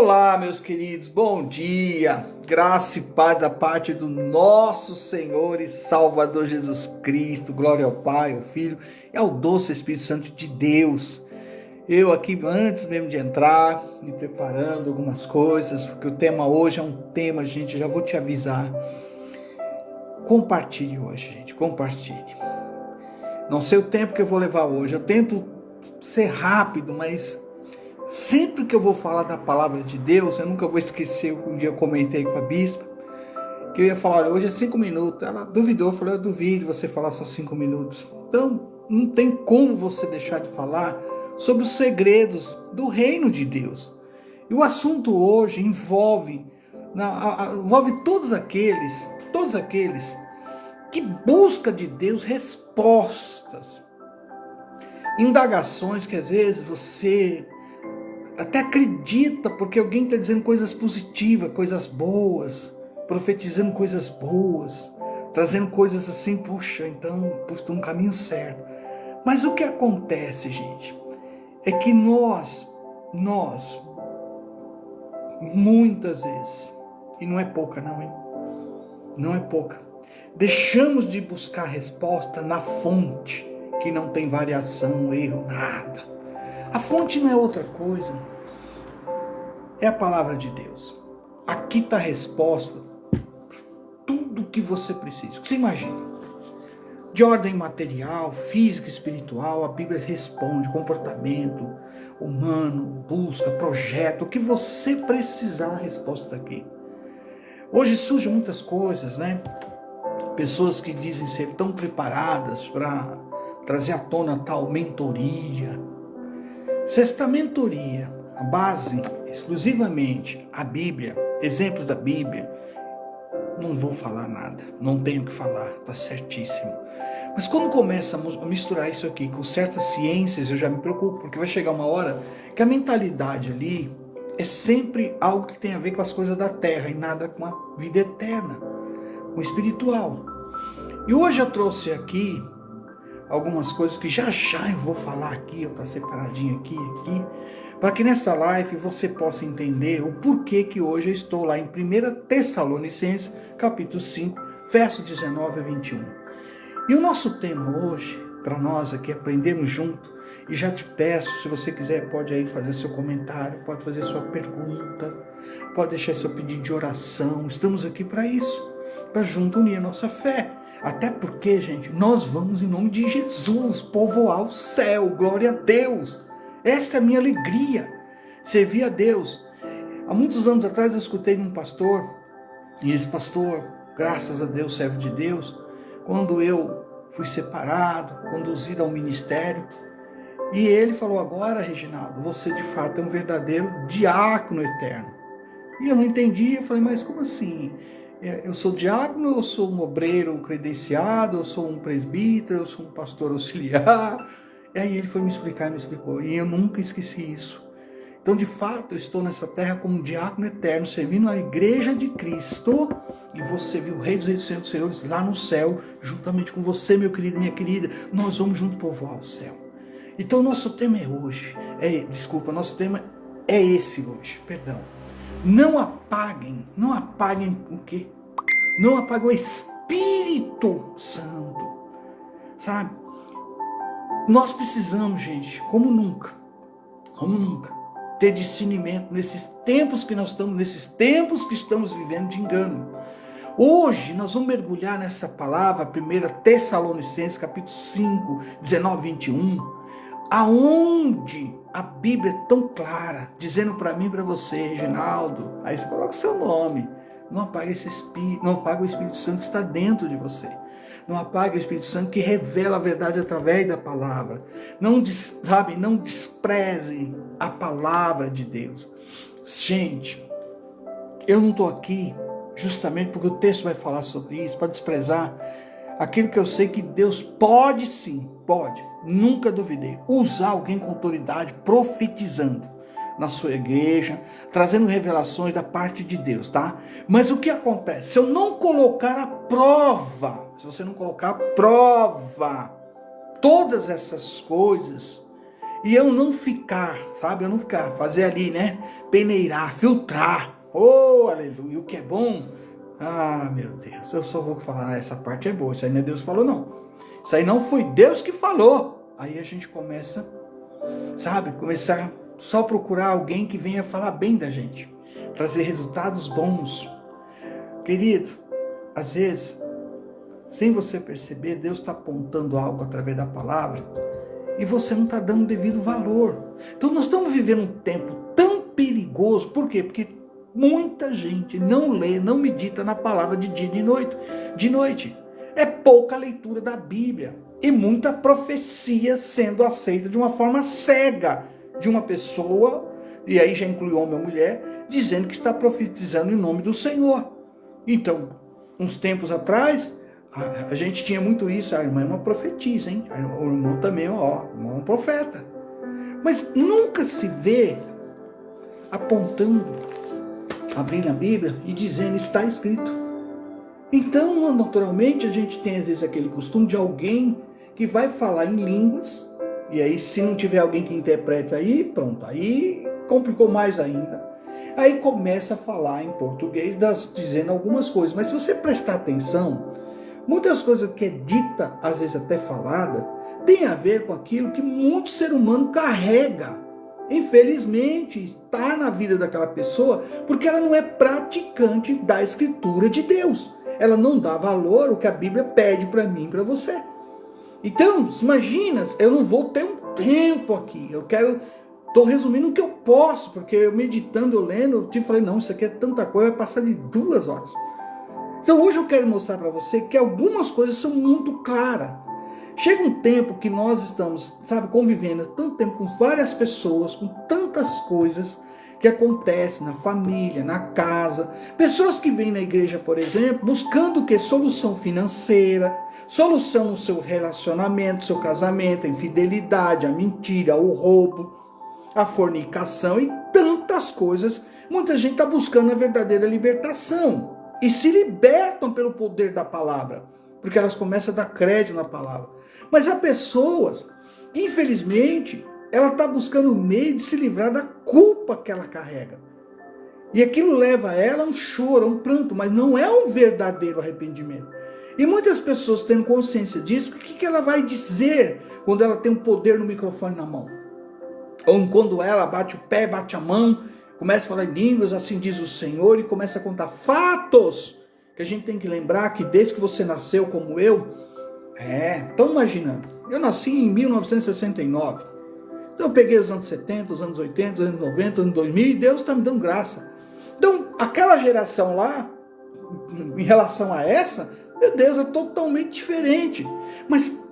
Olá, meus queridos, bom dia, graça e paz da parte do nosso Senhor e Salvador Jesus Cristo, glória ao Pai, ao Filho e ao doce Espírito Santo de Deus. Eu aqui, antes mesmo de entrar, me preparando algumas coisas, porque o tema hoje é um tema, gente, já vou te avisar. Compartilhe hoje, gente, compartilhe. Não sei o tempo que eu vou levar hoje, eu tento ser rápido, mas sempre que eu vou falar da palavra de Deus, eu nunca vou esquecer, um dia eu comentei com a bispa, que eu ia falar, olha, hoje é 5 minutos, ela duvidou, eu falei, eu duvido você falar só 5 minutos, então não tem como você deixar de falar sobre os segredos do reino de Deus, e o assunto hoje envolve todos aqueles que buscam de Deus respostas, indagações que às vezes você até acredita, porque alguém está dizendo coisas positivas, coisas boas, profetizando coisas boas, trazendo coisas assim, puxa, então estou no caminho certo. Mas o que acontece, gente, é que nós, muitas vezes, e não é pouca não, hein? Não é pouca, deixamos de buscar resposta na fonte, que não tem variação, erro, nada. A fonte não é outra coisa, é a palavra de Deus. Aqui está a resposta para tudo que você precisa. Você imagina, de ordem material, física, espiritual, a Bíblia responde, comportamento humano, busca, projeto, o que você precisar, a resposta está aqui. Hoje surgem muitas coisas, né? Pessoas que dizem ser tão preparadas para trazer à tona tal mentoria. Se esta mentoria, a base exclusivamente a Bíblia, exemplos da Bíblia, não vou falar nada, não tenho o que falar, está certíssimo. Mas quando começa a misturar isso aqui com certas ciências, eu já me preocupo, porque vai chegar uma hora que a mentalidade ali é sempre algo que tem a ver com as coisas da terra e nada com a vida eterna, com o espiritual. E hoje eu trouxe aqui algumas coisas que já eu vou falar aqui, está separadinho aqui, para que nessa live você possa entender o porquê que hoje eu estou lá em 1 Tessalonicenses, capítulo 5, verso 19 a 21. E o nosso tema hoje, para nós aqui aprendermos junto, e já te peço, se você quiser, pode aí fazer seu comentário, pode fazer sua pergunta, pode deixar seu pedido de oração, estamos aqui para isso, para junto unir a nossa fé. Até porque, gente, nós vamos em nome de Jesus povoar o céu, glória a Deus. Essa é a minha alegria, servir a Deus. Há muitos anos atrás eu escutei de um pastor, e esse pastor, graças a Deus, servo de Deus, quando eu fui separado, conduzido ao ministério, e ele falou, agora, Reginaldo, você de fato é um verdadeiro diácono eterno. E eu não entendi, eu falei, mas como assim? Eu sou diácono, eu sou um obreiro credenciado, eu sou um presbítero, eu sou um pastor auxiliar. E aí ele foi me explicar, me explicou. E eu nunca esqueci isso. Então, de fato, eu estou nessa terra como um diácono eterno, servindo a igreja de Cristo. E você viu o Rei dos Reis e Senhor dos Senhores lá no céu, juntamente com você, meu querido, minha querida. Nós vamos junto povoar o céu. Então, nosso tema é hoje. Nosso tema é esse hoje, perdão. Não apaguem o quê? Não apaguem o Espírito Santo, sabe? Nós precisamos, gente, como nunca, ter discernimento nesses tempos que estamos vivendo de engano. Hoje nós vamos mergulhar nessa palavra, 1 Tessalonicenses, capítulo 5, 19 e 21, aonde a Bíblia é tão clara, dizendo para mim e para você, Reginaldo, aí você coloca o seu nome, não apague esse Espírito, não apague o Espírito Santo que está dentro de você, não apague o Espírito Santo que revela a verdade através da palavra, não despreze a palavra de Deus. Gente, eu não estou aqui justamente porque o texto vai falar sobre isso, para desprezar aquilo que eu sei que Deus pode sim, nunca duvidei, usar alguém com autoridade, profetizando na sua igreja, trazendo revelações da parte de Deus, tá? Mas o que acontece? Se eu não colocar a prova, se você não colocar a prova, todas essas coisas, E eu não ficar, sabe? Eu não ficar, fazer ali, né? Peneirar, filtrar. Oh, aleluia, o que é bom. Ah, meu Deus, eu só vou falar, essa parte é boa. Isso aí não é Deus que falou, não. Isso aí não foi Deus que falou. Aí a gente começa, sabe? Começar só procurar alguém que venha falar bem da gente. Trazer resultados bons. Querido, às vezes, sem você perceber, Deus está apontando algo através da palavra e você não está dando devido valor. Então nós estamos vivendo um tempo tão perigoso. Por quê? Porque muita gente não lê, não medita na palavra de dia e de noite. É pouca leitura da Bíblia e muita profecia sendo aceita de uma forma cega de uma pessoa, e aí já inclui homem ou mulher, dizendo que está profetizando em nome do Senhor. Então, uns tempos atrás, a gente tinha muito isso, a irmã é uma profetisa, hein? O irmão também, o irmão é um profeta. Mas nunca se vê apontando, abrindo a Bíblia e dizendo, está escrito. Então, naturalmente, a gente tem às vezes aquele costume de alguém que vai falar em línguas, e aí se não tiver alguém que interprete aí, pronto, aí complicou mais ainda. Aí começa a falar em português, dizendo algumas coisas, mas se você prestar atenção, muitas coisas que é dita, às vezes até falada, tem a ver com aquilo que muito ser humano carrega. Infelizmente, está na vida daquela pessoa, porque ela não é praticante da Escritura de Deus. Ela não dá valor ao que a Bíblia pede para mim e para você. Então, imagina, eu não vou ter um tempo aqui, estou resumindo o que eu posso, porque eu meditando, eu lendo, eu te falei, não, isso aqui é tanta coisa, vai passar de 2 horas. Então hoje eu quero mostrar para você que algumas coisas são muito claras. Chega um tempo que nós estamos, sabe, convivendo tanto tempo com várias pessoas, com tantas coisas que acontecem na família, na casa. Pessoas que vêm na igreja, por exemplo, buscando o quê? Solução financeira, solução no seu relacionamento, seu casamento, a infidelidade, a mentira, o roubo, a fornicação e tantas coisas. Muita gente está buscando a verdadeira libertação. E se libertam pelo poder da palavra, porque elas começam a dar crédito na palavra. Mas há pessoas que, infelizmente, ela está buscando um meio de se livrar da culpa que ela carrega. E aquilo leva ela a um choro, a um pranto, mas não é um verdadeiro arrependimento. E muitas pessoas tendo consciência disso, o que ela vai dizer quando ela tem um poder no microfone na mão? Ou quando ela bate o pé, bate a mão, começa a falar em línguas, assim diz o Senhor, e começa a contar fatos, que a gente tem que lembrar que desde que você nasceu como eu, estão imaginando, eu nasci em 1969, então eu peguei os anos 70, os anos 80, os anos 90, os anos 2000, e Deus está me dando graça. Então, aquela geração lá, em relação a essa, meu Deus, é totalmente diferente. Mas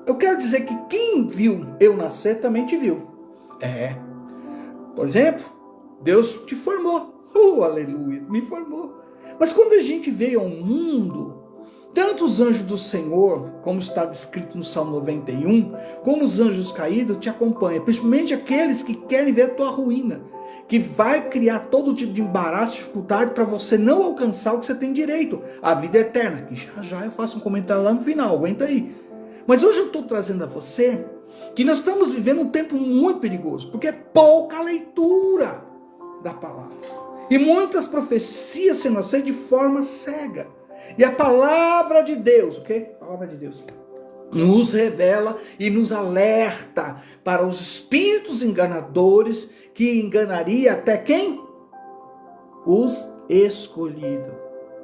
eu quero dizer que quem viu eu nascer também te viu. Por exemplo, Deus te formou. Aleluia, me formou. Mas quando a gente veio ao mundo, tanto os anjos do Senhor, como está descrito no Salmo 91, como os anjos caídos te acompanham, principalmente aqueles que querem ver a tua ruína, que vai criar todo tipo de embaraço, dificuldade para você não alcançar o que você tem direito, a vida eterna, que já eu faço um comentário lá no final, aguenta aí. Mas hoje eu estou trazendo a você que nós estamos vivendo um tempo muito perigoso, porque é pouca leitura da palavra. E muitas profecias sendo aceitas de forma cega. E a palavra de Deus, o quê? A palavra de Deus nos revela e nos alerta para os espíritos enganadores que enganaria até quem? Os escolhidos.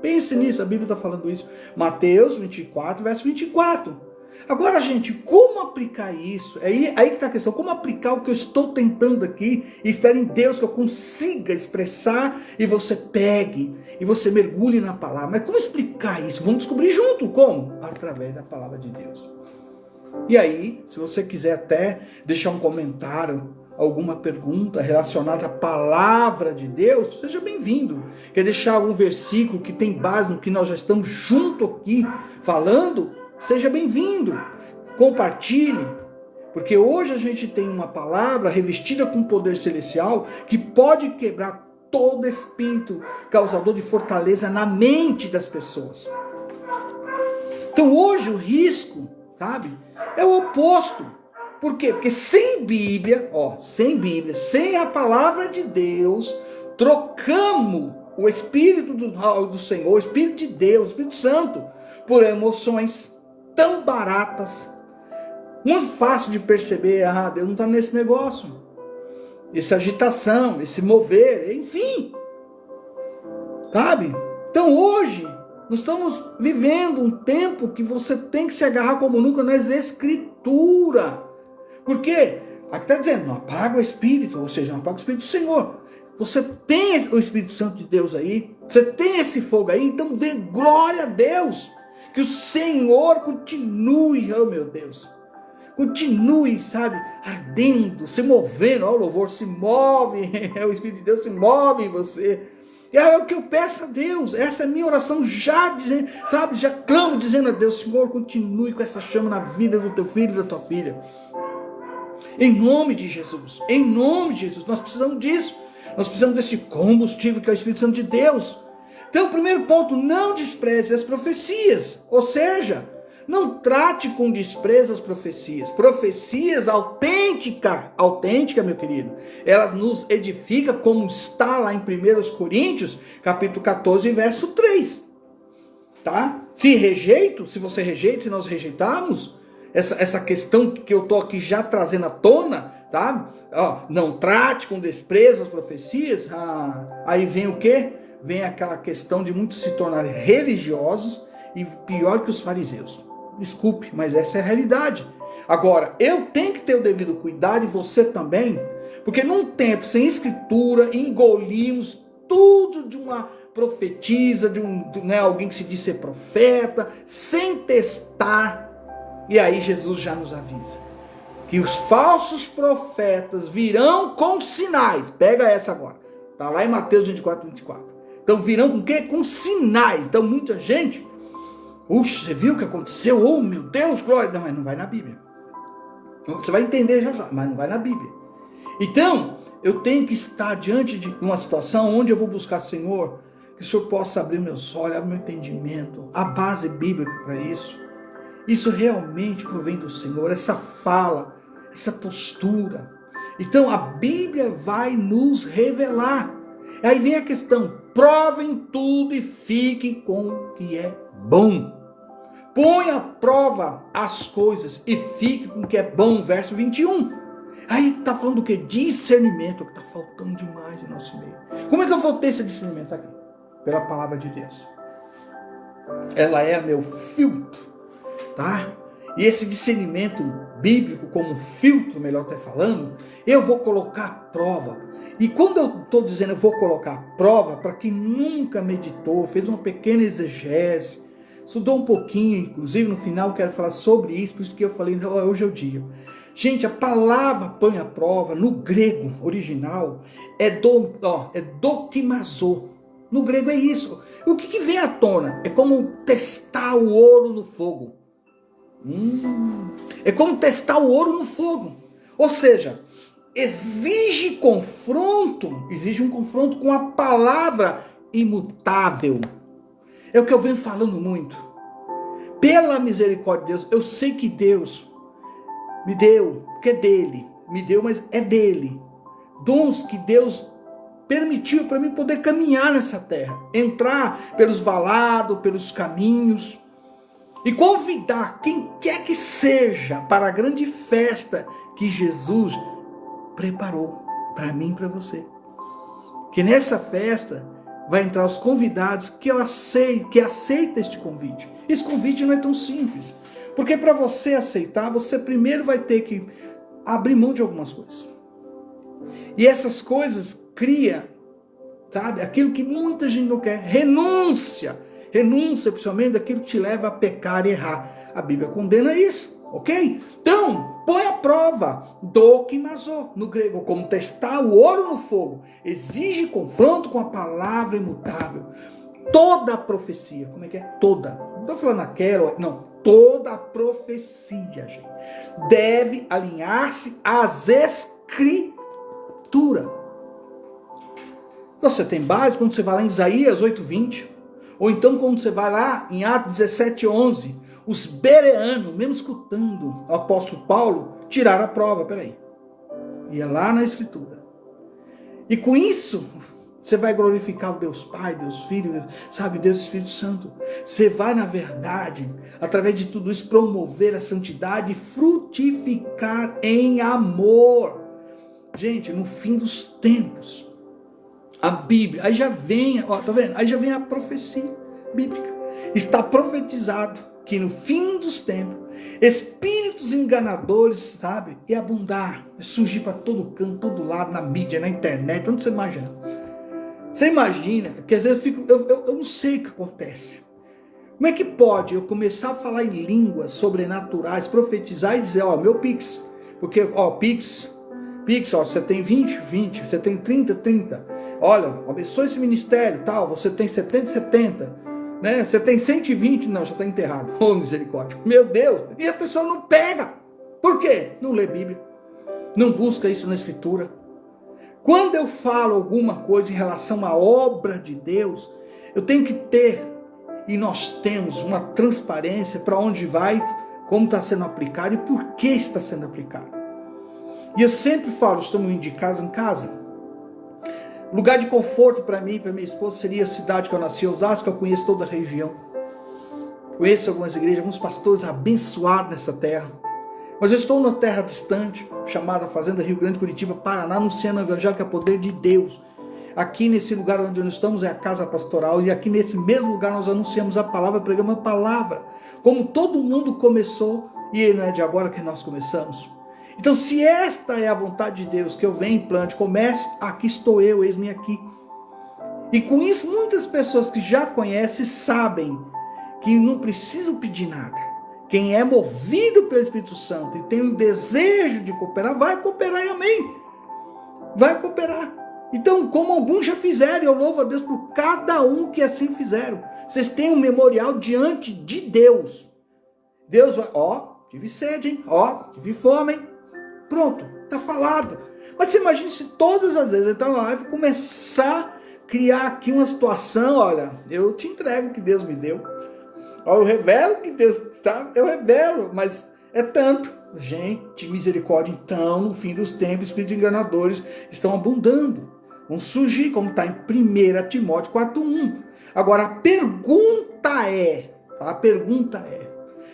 Pense nisso, a Bíblia está falando isso. Mateus 24, verso 24. Agora, gente, como aplicar isso? Aí que está a questão. Como aplicar o que eu estou tentando aqui? E espero em Deus que eu consiga expressar e você pegue e você mergulhe na palavra. Mas como explicar isso? Vamos descobrir junto. Como? Através da palavra de Deus. E aí, se você quiser até deixar um comentário, alguma pergunta relacionada à palavra de Deus, seja bem-vindo. Quer deixar algum versículo que tem base no que nós já estamos junto aqui falando? Seja bem-vindo, compartilhe, porque hoje a gente tem uma palavra revestida com poder celestial que pode quebrar todo espírito causador de fortaleza na mente das pessoas. Então hoje o risco, sabe, é o oposto. Por quê? Porque sem Bíblia, sem a palavra de Deus, trocamos o Espírito do Senhor, o Espírito de Deus, o Espírito Santo, por emoções tão baratas, muito fácil de perceber, Deus não está nesse negócio, essa agitação, esse mover, enfim, sabe? Então hoje, nós estamos vivendo um tempo que você tem que se agarrar como nunca nas Escrituras. Por quê? Aqui está dizendo, não apaga o Espírito, ou seja, não apaga o Espírito do Senhor. Você tem o Espírito Santo de Deus aí, você tem esse fogo aí, então dê glória a Deus. Que o Senhor continue, oh meu Deus, continue, sabe, ardendo, se movendo, o louvor se move, o Espírito de Deus se move em você. E é o que eu peço a Deus, essa é a minha oração, já dizendo, sabe, já clamo dizendo a Deus, Senhor, continue com essa chama na vida do teu filho e da tua filha. Em nome de Jesus, nós precisamos disso, nós precisamos desse combustível que é o Espírito Santo de Deus. Então, o primeiro ponto, não despreze as profecias, ou seja, não trate com desprezo as profecias. Profecias autêntica, meu querido. Elas nos edificam, como está lá em 1 Coríntios, capítulo 14, verso 3. Tá? Se você rejeita, se nós rejeitarmos, essa questão que eu estou aqui já trazendo à tona, tá? Não trate com desprezo as profecias. Aí vem o quê? Vem aquela questão de muitos se tornarem religiosos e pior que os fariseus. Desculpe, mas essa é a realidade. Agora, eu tenho que ter o devido cuidado e você também, porque num tempo sem Escritura, engolimos tudo de uma profetisa, alguém que se diz ser profeta, sem testar. E aí Jesus já nos avisa que os falsos profetas virão com sinais. Pega essa agora. Está lá em Mateus 24, 24. Então virão com o quê? Com sinais. Então muita gente... você viu o que aconteceu? Oh, meu Deus, glória! Não, mas não vai na Bíblia. Você vai entender já, mas não vai na Bíblia. Então, eu tenho que estar diante de uma situação onde eu vou buscar, Senhor, que o Senhor possa abrir meus olhos, abrir meu entendimento, a base bíblica para isso. Isso realmente provém do Senhor, essa fala, essa postura. Então, a Bíblia vai nos revelar. Aí vem a questão, provem tudo e fique com o que é bom. Põe à prova as coisas e fique com o que é bom, verso 21. Aí está falando do que? Discernimento, que está faltando demais no nosso meio. Como é que eu vou ter esse discernimento aqui? Pela palavra de Deus. Ela é meu filtro, tá? E esse discernimento bíblico como filtro, melhor até falando, eu vou colocar à prova. E quando eu estou dizendo eu vou colocar à prova, para quem nunca meditou, fez uma pequena exegese, estudou um pouquinho, inclusive no final eu quero falar sobre isso, por isso que eu falei, hoje é o dia. Gente, a palavra põe à prova, no grego original, é dokimazo. No grego é isso. O que vem à tona? É como testar o ouro no fogo. É como testar o ouro no fogo. Ou seja, exige um confronto com a palavra imutável. É o que eu venho falando muito. Pela misericórdia de Deus, eu sei que Deus me deu, porque é dele. Me deu, mas é dele. Dons que Deus permitiu para mim poder caminhar nessa terra. Entrar pelos valados, pelos caminhos. E convidar quem quer que seja para a grande festa que Jesus preparou para mim e para você. Que nessa festa vai entrar os convidados que aceita este convite. Esse convite não é tão simples. Porque para você aceitar, você primeiro vai ter que abrir mão de algumas coisas. E essas coisas cria, sabe, aquilo que muita gente não quer. Renúncia, principalmente, daquilo que te leva a pecar e errar. A Bíblia condena isso, ok? Então, põe à prova, dokimazo, no grego, como testar o ouro no fogo. Exige confronto com a palavra imutável. Toda a profecia, como é que é? Toda. Não estou falando aquela, não. Toda a profecia, gente, deve alinhar-se às Escrituras. Você tem base quando você vai lá em Isaías 8:20, ou então quando você vai lá em Atos 17:11, os bereanos, mesmo escutando o apóstolo Paulo, tirar a prova, peraí. Ia lá na Escritura. E com isso, você vai glorificar o Deus Pai, Deus Filho, sabe, Deus Espírito Santo. Você vai, na verdade, através de tudo isso, promover a santidade e frutificar em amor. Gente, no fim dos tempos, a Bíblia, aí já vem, ó, tá vendo? Aí já vem a profecia bíblica. Está profetizado que no fim dos tempos, espíritos enganadores, sabe, e abundar, surgir para todo canto, todo lado, na mídia, na internet, onde você imagina. Você imagina, que às vezes eu não sei o que acontece. Como é que pode eu começar a falar em línguas sobrenaturais, profetizar e dizer, ó, meu Pix, porque, ó, Pix, ó, você tem 20, você tem 30, olha, abençoe esse ministério, tal, você tem 70, né? Você tem 120, não, já está enterrado. Oh, misericórdia. Meu Deus! E a pessoa não pega. Por quê? Não lê Bíblia. Não busca isso na Escritura. Quando eu falo alguma coisa em relação à obra de Deus, eu tenho que ter, e nós temos, uma transparência para onde vai, como está sendo aplicado e por que está sendo aplicado. E eu sempre falo, estamos indo de casa em casa. Lugar de conforto para mim e para minha esposa seria a cidade que eu nasci, Osasco, eu conheço toda a região. Conheço algumas igrejas, alguns pastores abençoados nessa terra. Mas eu estou numa terra distante, chamada Fazenda Rio Grande, Curitiba, Paraná, anunciando o evangelho que é o poder de Deus. Aqui nesse lugar onde nós estamos é a casa pastoral, e aqui nesse mesmo lugar nós anunciamos a palavra, pregamos a palavra. Como todo mundo começou, e não é de agora que nós começamos. Então, se esta é a vontade de Deus, que eu venha, implante, comece, aqui estou eu, eis-me aqui. E com isso, muitas pessoas que já conhecem, sabem que não precisam pedir nada. Quem é movido pelo Espírito Santo e tem o desejo de cooperar, vai cooperar, e amém. Vai cooperar. Então, como alguns já fizeram, eu louvo a Deus por cada um que assim fizeram. Vocês têm um memorial diante de Deus. Deus vai, ó, tive sede, hein? Ó, tive fome, hein? Pronto, está falado. Mas você imagina se todas as vezes entrar na live e começar a criar aqui uma situação, olha, eu te entrego o que Deus me deu. Ó, eu revelo que Deus está, eu revelo, mas é tanto. Gente, misericórdia, então, no fim dos tempos, espíritos enganadores estão abundando. Vão surgir, como está em 1 Timóteo 4:1. Agora, a pergunta é,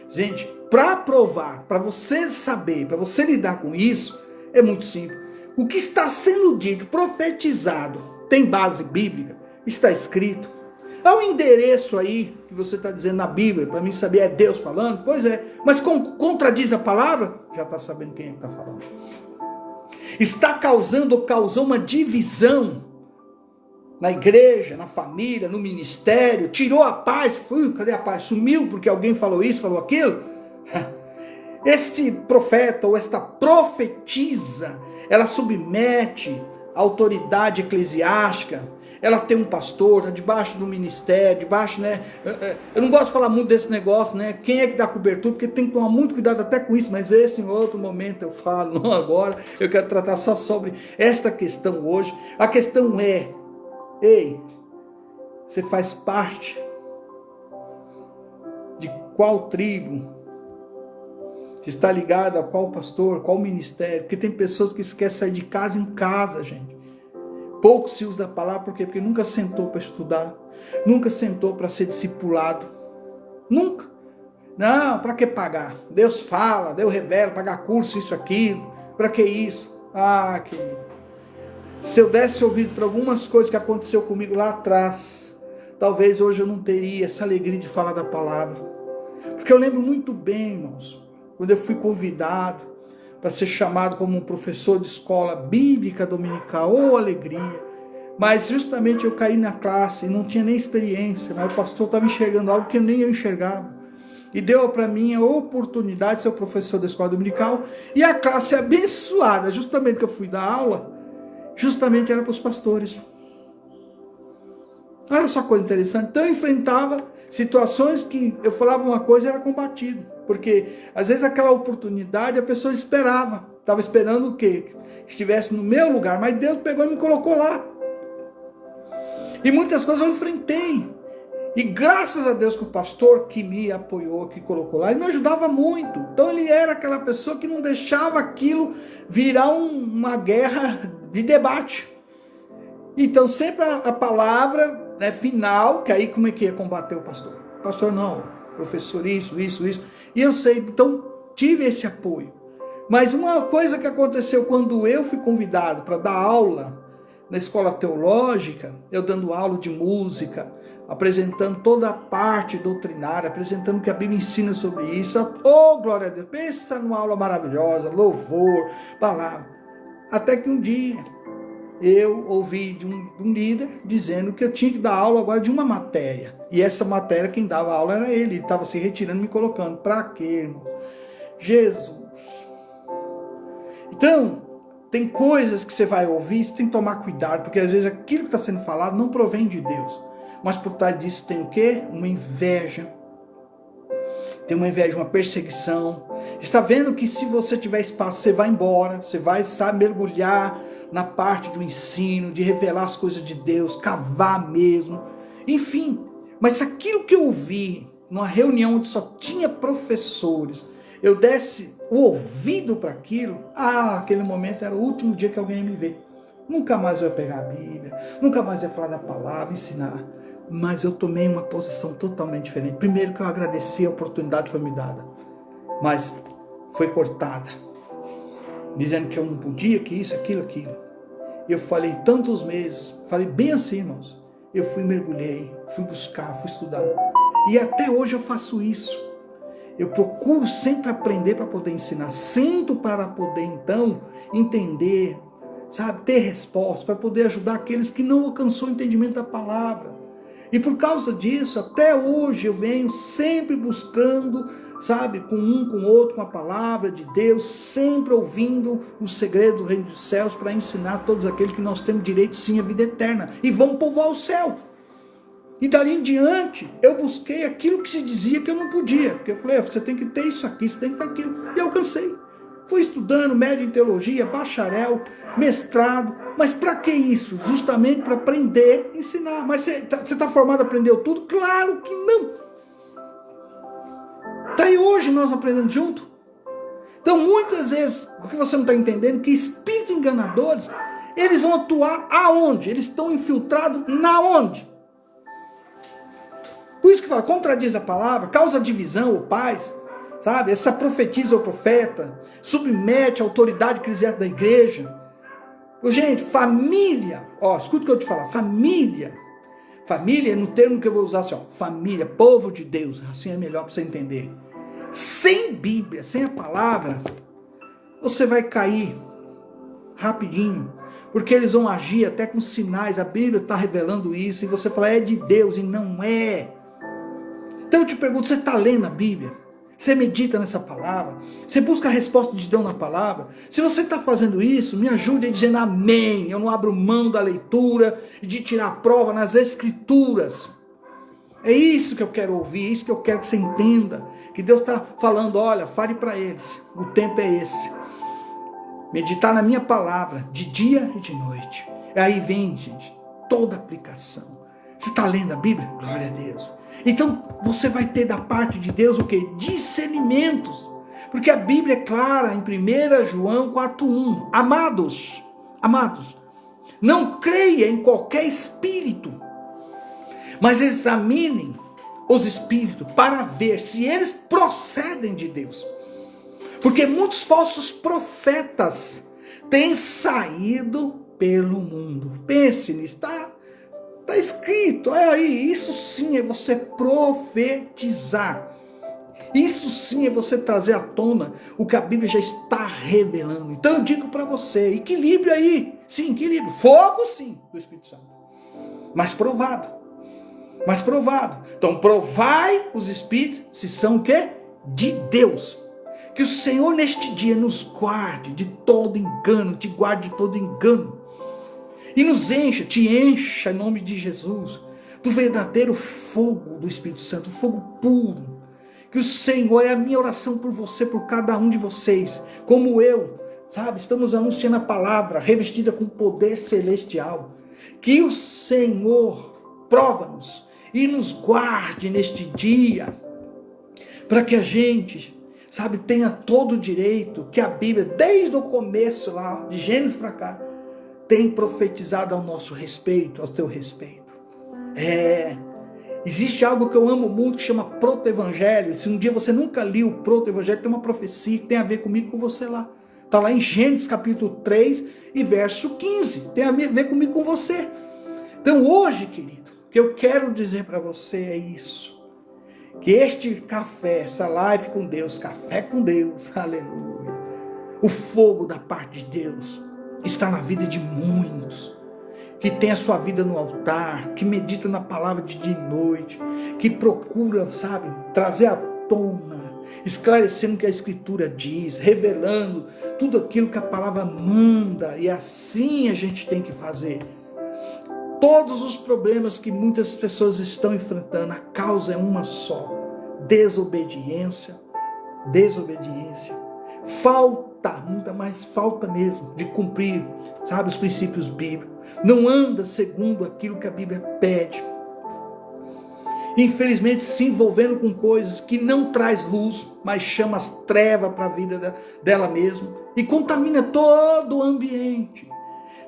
gente, para provar, para você saber, para você lidar com isso, é muito simples. O que está sendo dito, profetizado, tem base bíblica? Está escrito? Há um endereço aí que você está dizendo na Bíblia, para mim saber é Deus falando? Pois é, mas contradiz a palavra? Já está sabendo quem é que está falando. Está causando ou causou uma divisão na igreja, na família, no ministério, tirou a paz, cadê a paz? Sumiu porque alguém falou isso, falou aquilo? Este profeta ou esta profetisa, ela submete a autoridade eclesiástica, ela tem um pastor, está debaixo do ministério, debaixo, né? Eu não gosto de falar muito desse negócio, né? Quem é que dá cobertura? Porque tem que tomar muito cuidado até com isso, mas esse em outro momento eu falo, não agora. Eu quero tratar só sobre esta questão hoje. A questão é, ei, você faz parte de qual tribo? Você está ligado a qual pastor, qual ministério? Porque tem pessoas que querem sair de casa em casa, gente. Pouco se usa da palavra, por quê? Porque nunca sentou para estudar, nunca sentou para ser discipulado, nunca. Não, para que pagar? Deus fala, Deus revela, pagar curso, isso, aquilo, para que isso? Ah, querido, se eu desse ouvido para algumas coisas que aconteceu comigo lá atrás, talvez hoje eu não teria essa alegria de falar da palavra, porque eu lembro muito bem, irmãos, quando eu fui convidado para ser chamado como um professor de escola bíblica dominical, oh alegria, mas justamente eu caí na classe e não tinha nem experiência, mas o pastor estava enxergando algo que nem eu enxergava, e deu para mim a oportunidade de ser o professor da escola dominical, e a classe abençoada, justamente que eu fui dar aula, justamente era para os pastores. Olha só coisa interessante, então eu enfrentava situações que eu falava uma coisa e era combatido, porque às vezes aquela oportunidade a pessoa esperava, estava esperando o quê? Que estivesse no meu lugar, mas Deus pegou e me colocou lá. E muitas coisas eu enfrentei, E graças a Deus que o pastor que me apoiou, que colocou lá, ele me ajudava muito. Então ele era aquela pessoa que não deixava aquilo virar uma guerra de debate. Então sempre a palavra, né, final, que aí como é que ia combater o pastor? Pastor não, professor isso. E eu sei, então tive esse apoio. Mas uma coisa que aconteceu quando eu fui convidado para dar aula na escola teológica, eu dando aula de música, apresentando toda a parte doutrinária, apresentando o que a Bíblia ensina sobre isso. Oh, glória a Deus! Pensa numa aula maravilhosa, louvor, palavra. Até que um dia eu ouvi de um líder dizendo que eu tinha que dar aula agora de uma matéria. E essa matéria, quem dava aula era ele. Ele estava se retirando e me colocando. Para quê, irmão? Jesus! Então, tem coisas que você vai ouvir, você tem que tomar cuidado, porque às vezes aquilo que está sendo falado não provém de Deus. Mas por trás disso tem o quê? Uma inveja. Tem uma inveja, uma perseguição. Está vendo que se você tiver espaço, você vai embora, você vai, sabe, mergulhar na parte do ensino, de revelar as coisas de Deus, cavar mesmo. Enfim, mas se aquilo que eu ouvi numa reunião onde só tinha professores, eu desse o ouvido para aquilo, aquele momento era o último dia que alguém ia me ver. Nunca mais eu ia pegar a Bíblia, nunca mais ia falar da palavra, ensinar. Mas eu tomei uma posição totalmente diferente. Primeiro que eu agradeci a oportunidade que foi me dada, mas foi cortada, dizendo que eu não podia, que isso, aquilo. Eu falei tantos meses, falei bem assim, irmãos. Eu mergulhei, fui buscar, fui estudar. E até hoje eu faço isso. Eu procuro sempre aprender para poder ensinar. Sento para poder, então, entender, sabe, ter respostas, para poder ajudar aqueles que não alcançou o entendimento da palavra. E por causa disso, até hoje eu venho sempre buscando, sabe, com o outro, com a palavra de Deus, sempre ouvindo os segredos do reino dos céus para ensinar a todos aqueles que nós temos direito sim à vida eterna e vamos povoar o céu. E dali em diante, eu busquei aquilo que se dizia que eu não podia. Porque eu falei, você tem que ter isso aqui, você tem que ter aquilo. E eu alcancei. Fui estudando, médio em teologia, bacharel, mestrado. Mas para que isso? Justamente para aprender, ensinar. Mas você está formado, aprendeu tudo? Claro que não. Daí hoje nós aprendemos junto. Então muitas vezes, o que você não está entendendo, que espíritos enganadores, eles vão atuar aonde? Eles estão infiltrados na onde? Por isso que fala, contradiz a palavra, causa divisão ou paz, sabe? Essa profetiza ou profeta, submete a autoridade eclesiástica da igreja. Gente, família, escuta o que eu te falar, família no termo que eu vou usar assim, família, povo de Deus, assim é melhor para você entender. Sem Bíblia, sem a palavra, você vai cair rapidinho, porque eles vão agir até com sinais, a Bíblia está revelando isso, e você fala, é de Deus, e não é. Então eu te pergunto, você está lendo a Bíblia? Você medita nessa palavra? Você busca a resposta de Deus na palavra? Se você está fazendo isso, me ajude a dizer amém. Eu não abro mão da leitura e de tirar a prova nas escrituras. É isso que eu quero ouvir, é isso que eu quero que você entenda. Que Deus está falando, olha, fale para eles. O tempo é esse. Meditar na minha palavra, de dia e de noite. E aí vem, gente, toda a aplicação. Você está lendo a Bíblia? Glória a Deus. Então, você vai ter da parte de Deus o quê? Discernimentos. Porque a Bíblia é clara em 1 João 4,1. Amados, não creia em qualquer espírito, mas examinem os espíritos para ver se eles procedem de Deus. Porque muitos falsos profetas têm saído pelo mundo. Pense nisso, está escrito, é aí, isso sim é você profetizar. Isso sim é você trazer à tona o que a Bíblia já está revelando. Então eu digo para você, equilíbrio aí, sim, equilíbrio, fogo sim, do Espírito Santo. Mas provado. Então provai os espíritos se são o quê? De Deus. Que o Senhor neste dia nos guarde de todo engano, te guarde de todo engano. E nos te encha em nome de Jesus, do verdadeiro fogo do Espírito Santo, fogo puro. Que o Senhor, é a minha oração por você, por cada um de vocês, como eu, sabe, estamos anunciando a palavra, revestida com poder celestial. Que o Senhor prova-nos e nos guarde neste dia, para que a gente, sabe, tenha todo o direito que a Bíblia, desde o começo lá, de Gênesis para cá, tem profetizado ao nosso respeito, ao teu respeito. Existe algo que eu amo muito que chama proto-evangelho. Se um dia você nunca leu o proto-evangelho, tem uma profecia que tem a ver comigo, com você lá. Está lá em Gênesis capítulo 3 e verso 15. Tem a ver comigo, com você. Então hoje, querido, o que eu quero dizer para você é isso. Que este café, essa live com Deus, café com Deus, aleluia. O fogo da parte de Deus está na vida de muitos. Que tem a sua vida no altar, que medita na palavra de dia e noite, que procura, sabe, trazer à tona, esclarecendo o que a Escritura diz, revelando tudo aquilo que a palavra manda, e assim a gente tem que fazer. Todos os problemas que muitas pessoas estão enfrentando, a causa é uma só: desobediência. Falta, muita mais falta mesmo, de cumprir, sabe, os princípios bíblicos. Não anda segundo aquilo que a Bíblia pede. Infelizmente, se envolvendo com coisas que não traz luz, mas chama as trevas para a vida dela mesma e contamina todo o ambiente.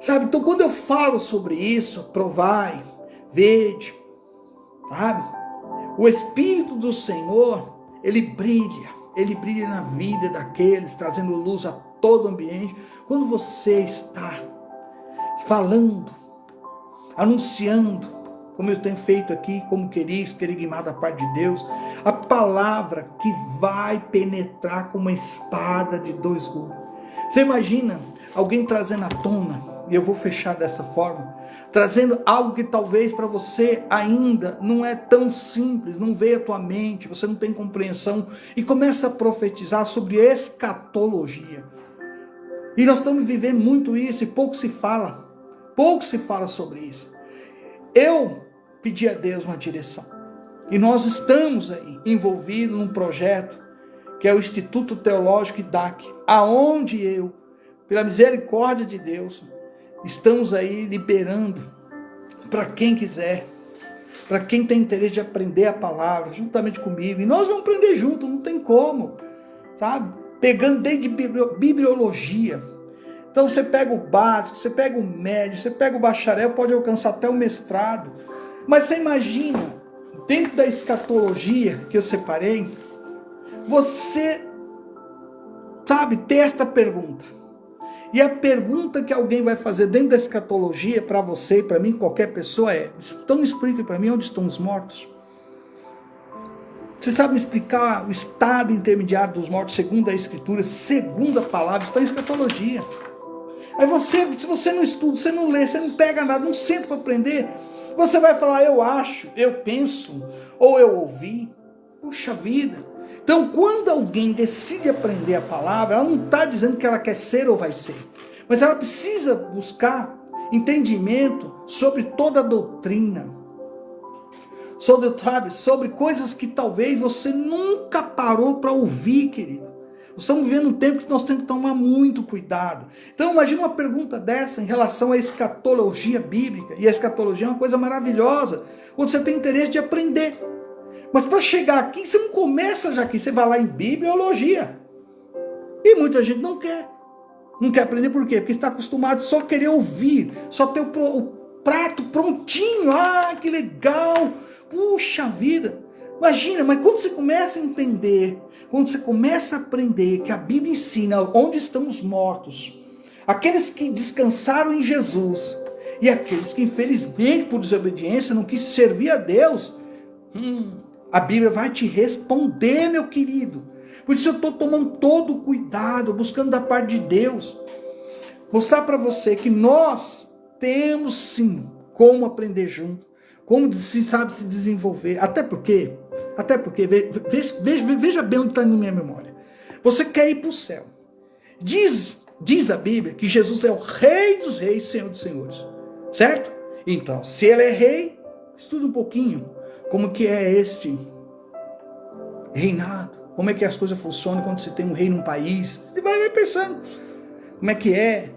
Sabe? Então, quando eu falo sobre isso, provai, vede, sabe? O Espírito do Senhor, ele brilha na vida daqueles, trazendo luz a todo o ambiente. Quando você está falando, anunciando, como eu tenho feito aqui, como querigmado da parte de Deus, a palavra que vai penetrar como uma espada de dois gumes. Você imagina alguém trazendo à tona, e eu vou fechar dessa forma, trazendo algo que talvez para você ainda não é tão simples, não veio à tua mente, você não tem compreensão, e começa a profetizar sobre escatologia. E nós estamos vivendo muito isso, e pouco se fala sobre isso. Eu pedi a Deus uma direção, e nós estamos aí envolvidos num projeto, que é o Instituto Teológico IDAC, aonde eu, pela misericórdia de Deus, estamos aí liberando para quem quiser, para quem tem interesse de aprender a palavra, juntamente comigo, e nós vamos aprender junto, não tem como, sabe? Pegando desde bibliologia. Então você pega o básico, você pega o médio, você pega o bacharel, pode alcançar até o mestrado. Mas você imagina, dentro da escatologia que eu separei, você, sabe, ter esta pergunta. E a pergunta que alguém vai fazer dentro da escatologia para você e para mim, qualquer pessoa, é: então explique para mim onde estão os mortos. Você sabe me explicar o estado intermediário dos mortos segundo a Escritura, segundo a palavra? Está em escatologia. Aí você, se você não estuda, você não lê, você não pega nada, não senta para aprender, você vai falar: eu acho, eu penso, ou eu ouvi. Puxa vida. Então, quando alguém decide aprender a palavra, ela não está dizendo que ela quer ser ou vai ser, mas ela precisa buscar entendimento sobre toda a doutrina, sobre coisas que talvez você nunca parou para ouvir, querido. Nós estamos vivendo um tempo que nós temos que tomar muito cuidado. Então, imagina uma pergunta dessa em relação à escatologia bíblica. E a escatologia é uma coisa maravilhosa, onde você tem interesse de aprender. Mas para chegar aqui, você não começa já aqui, você vai lá em bibliologia. E muita gente não quer. Não quer aprender por quê? Porque está acostumado só a querer ouvir, só ter o prato prontinho. Ah, que legal! Puxa vida! Imagina, mas quando você começa a entender, quando você começa a aprender que a Bíblia ensina onde estão os mortos, aqueles que descansaram em Jesus e aqueles que infelizmente por desobediência não quis servir a Deus, a Bíblia vai te responder, meu querido. Por isso eu estou tomando todo o cuidado, buscando da parte de Deus, mostrar para você que nós temos sim como aprender junto, como se sabe se desenvolver, até porque veja bem onde está na minha memória. Você quer ir para o céu. Diz a Bíblia que Jesus é o Rei dos Reis, Senhor dos Senhores, certo? Então, se ele é rei, estuda um pouquinho como que é este reinado, como é que as coisas funcionam quando se tem um rei num país. Você vai pensando como é que é.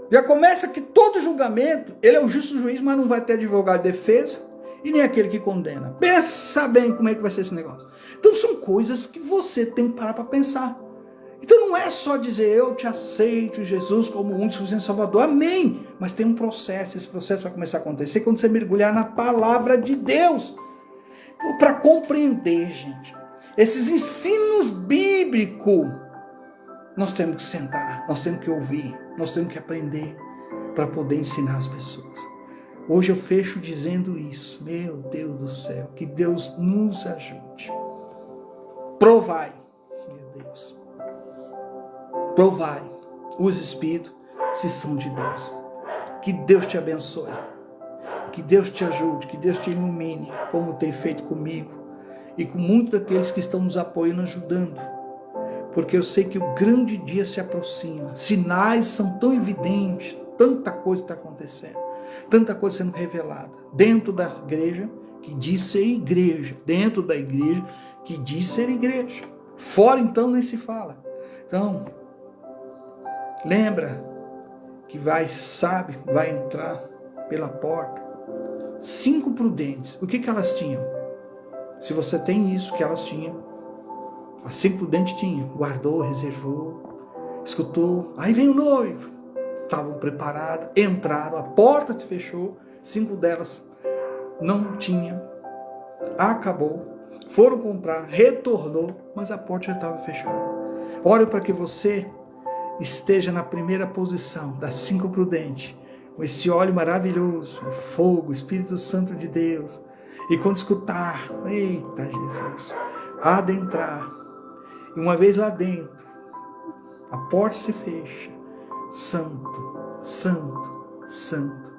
Já começa que todo julgamento, ele é o justo juiz, mas não vai ter advogado de defesa. e nem aquele que condena. Pensa bem como é que vai ser esse negócio. Então são coisas que você tem que parar para pensar. Então não é só dizer, eu te aceito, Jesus, como único e suficiente Salvador. Amém. Mas tem um processo, esse processo vai começar a acontecer quando você mergulhar na palavra de Deus. Então, para compreender, gente, esses ensinos bíblicos, nós temos que sentar, nós temos que ouvir, nós temos que aprender para poder ensinar as pessoas. Hoje eu fecho dizendo isso. Meu Deus do céu, que Deus nos ajude. Provai, meu Deus. Provai os espíritos se são de Deus. Que Deus te abençoe. Que Deus te ajude, que Deus te ilumine, como tem feito comigo e com muitos daqueles que estão nos apoiando, ajudando. Porque eu sei que o grande dia se aproxima. Sinais são tão evidentes, tanta coisa está acontecendo, tanta coisa sendo revelada. Dentro da igreja, que diz ser igreja. Dentro da igreja, que diz ser igreja. Fora, então, nem se fala. Então, lembra que vai entrar pela porta 5 prudentes. O que elas tinham? Se você tem isso que elas tinham, as 5 prudentes tinham, guardou, reservou, escutou, aí vem o noivo, estavam preparadas, entraram, a porta se fechou, 5 delas não tinham, acabou, foram comprar, retornou, mas a porta já estava fechada. Ore para que você esteja na primeira posição das 5 prudentes, com esse óleo maravilhoso, o fogo, o Espírito Santo de Deus. E quando escutar, eita Jesus, adentrar, e uma vez lá dentro, a porta se fecha, santo, santo, santo,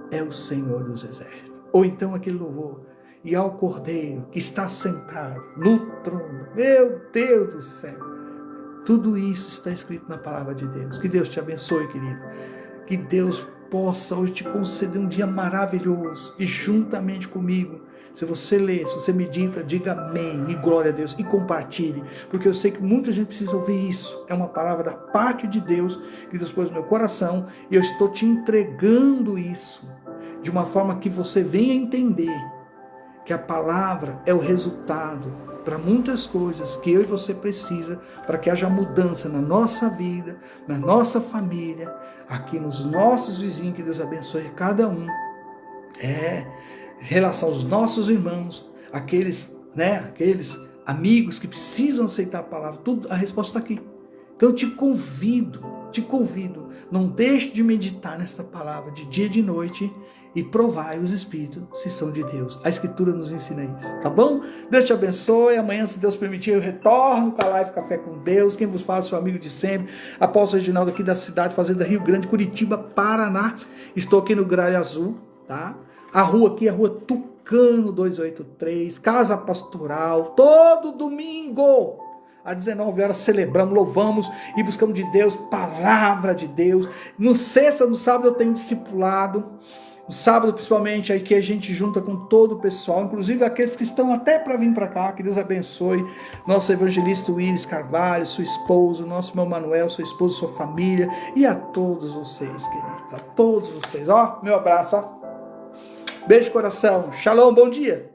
é o Senhor dos Exércitos. Ou então aquele louvor, e ao Cordeiro que está sentado no trono, meu Deus do céu, tudo isso está escrito na palavra de Deus. Que Deus te abençoe, querido. Que Deus possa hoje te conceder um dia maravilhoso. E juntamente comigo, se você lê, se você medita, diga amém e glória a Deus. E compartilhe. Porque eu sei que muita gente precisa ouvir isso. É uma palavra da parte de Deus que Deus pôs no meu coração. E eu estou te entregando isso de uma forma que você venha entender que a palavra é o resultado para muitas coisas que eu e você precisa para que haja mudança na nossa vida, na nossa família, aqui nos nossos vizinhos, que Deus abençoe cada um. Em relação aos nossos irmãos, aqueles amigos que precisam aceitar a palavra, tudo, a resposta está aqui. Então eu te convido, não deixe de meditar nessa palavra de dia e de noite e provai os espíritos se são de Deus. A Escritura nos ensina isso, tá bom? Deus te abençoe. Amanhã, se Deus permitir, eu retorno com a live Café com Deus. Quem vos fala é seu amigo de sempre, apóstolo Reginaldo, aqui da cidade, fazenda Rio Grande, Curitiba, Paraná. Estou aqui no Gralha Azul, tá? A rua aqui é a rua Tucano 283, Casa Pastoral, todo domingo às 19 horas celebramos, louvamos e buscamos de Deus, palavra de Deus. No sexta, no sábado eu tenho discipulado. No sábado, principalmente, aí que a gente junta com todo o pessoal, inclusive aqueles que estão até para vir para cá. Que Deus abençoe nosso evangelista Willis Carvalho, sua esposa, nosso irmão Manuel, sua esposa, sua família, e a todos vocês, queridos, a todos vocês. Ó, meu abraço, ó. Beijo de coração. Shalom, bom dia.